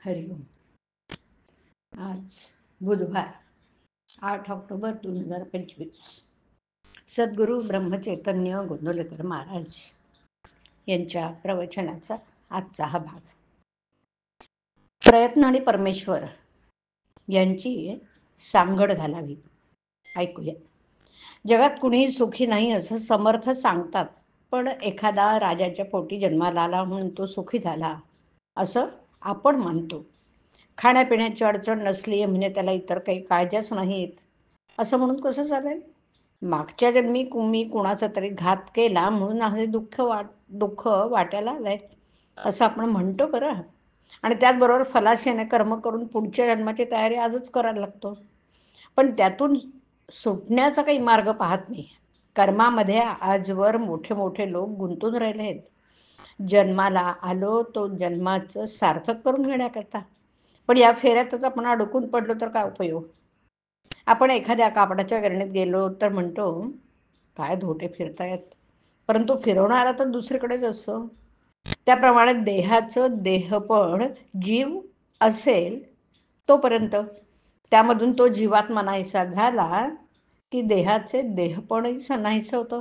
हरिओम. आज बुधवार 8 ऑक्टोबर 2025. सद्गुरू ब्रह्मचैतन्य गोंदवलेकर महाराज यांच्या प्रवचनाचा आजचा हा भाग. प्रयत्न आणि परमेश्वर यांची सांगड घालावी. ऐकूया. जगात कुणीही सुखी नाही असं समर्थ सांगतात, पण एखादा राजाच्या पोटी जन्माला आला म्हणून तो सुखी झाला असं आपण मानतो. खाण्यापिण्याची अडचण नसली म्हणजे त्याला इतर काही काळज्याच नाहीत असं म्हणून कसं चालेल? मागच्या जन्मी मी कुणाचा तरी घात केला म्हणून हे दुःख वाट्याला आलंय असं आपण म्हणतो बरं. आणि त्याचबरोबर फलाशेने कर्म करून पुढच्या जन्माची तयारी आजच करायला लागतो. पण त्यातून सुटण्याचा काही मार्ग पाहत नाही. कर्मामध्ये आजवर मोठे मोठे लोक गुंतून राहिले आहेत. जन्माला आलो तो जन्माचं सार्थक करून घेण्याकरता. पण या फेऱ्यातच आपण अडकून पडलो तर काय उपयोग? आपण एखाद्या कापडाच्या गिरणीत गेलो तर म्हणतो काय धोटे फिरतायत, परंतु फिरवणारा तर दुसरीकडेच असतो. त्याप्रमाणे देहाचं देहपण जीव असेल तोपर्यंत, त्यामधून तो जीवात्मा नाहीसा झाला की देहाचे देहपणही नाहीसं होतं.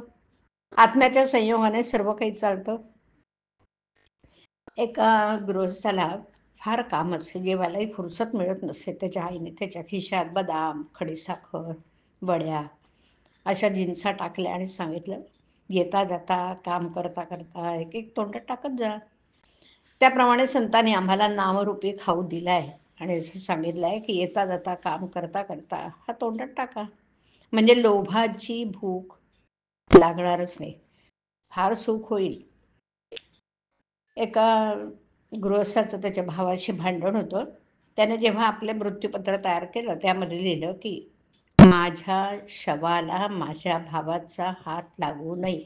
आत्म्याच्या संयोगाने सर्व काही चालतं. एका गृहस्थाला फार काम असते, जेवायलाही फुरसत मिळत नसते. त्याच्या आईने त्याच्या खिशात बदाम, खडीसाखर, वड्या अशा जिन्सा टाकल्या आणि सांगितलं, येता जाता काम करता करता एक एक तोंडात टाकत जा. त्याप्रमाणे संतांनी आम्हाला नामरूपी खाऊ दिलाय आणि असं सांगितलंय की येता जाता काम करता करता हा तोंडात टाका, म्हणजे लोभाची भूक लागणारच नाही, फार सुख होईल. एका गृहस्थाचं त्याच्या भावाशी भांडण होतं. त्याने जेव्हा आपले मृत्यूपत्र तयार केलं त्यामध्ये लिहिलं की माझ्या शवाला माझ्या भावाचा हात लागू नये.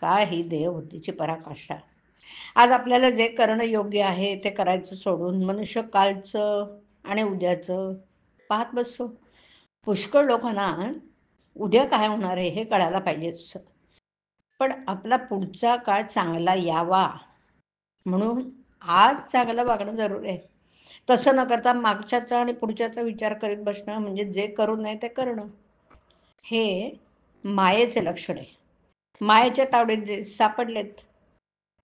काय ही देहबुद्धीची पराकाष्ठा. आज आपल्याला जे करणं योग्य आहे ते करायचं सोडून मनुष्य कालचं आणि उद्याचं पाहत बसतो. पुष्कळ लोकांना उद्या काय होणार आहे हे कळायला पाहिजेच, पण आपला पुढचा काळ चांगला यावा म्हणून आज चांगलं वागणं जरूर आहे. तसं न करता मागच्याचा आणि पुढच्याचा विचार करीत बसणं म्हणजे जे करू नये ते करणं, हे मायेचे लक्षण आहे. मायेच्या तावडीत जे सापडलेत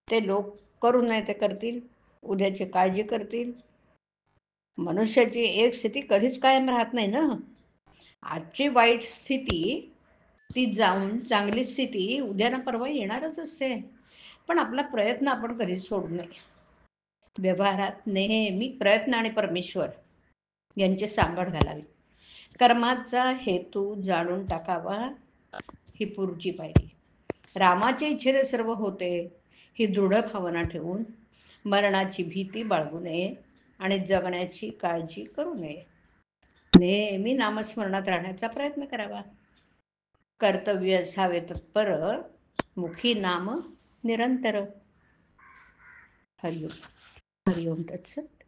ते लोक करू नये ते करतील, उद्याची काळजी करतील. मनुष्याची एक स्थिती कधीच कायम राहत नाही ना. आजची वाईट स्थिती ती जाऊन चांगली स्थिती उद्या ना परवा येणारच असते. पण आपला प्रयत्न आपण कधीच सोडू नये. व्यवहारात नेहमी प्रयत्न आणि परमेश्वर यांची सांगड घालावी. कर्माचा हेतू जाणून टाकावा ही पुढची पायरी. रामाच्या इच्छेने सर्व होते ही दृढ भावना ठेवून मरणाची भीती बाळगू नये आणि जगण्याची काळजी करू नये. नेहमी नामस्मरणात राहण्याचा प्रयत्न करावा. कर्तव्य असावे तत्पर, मुखी नाम निरंतर. हरिओम. हरिओम तत्सत.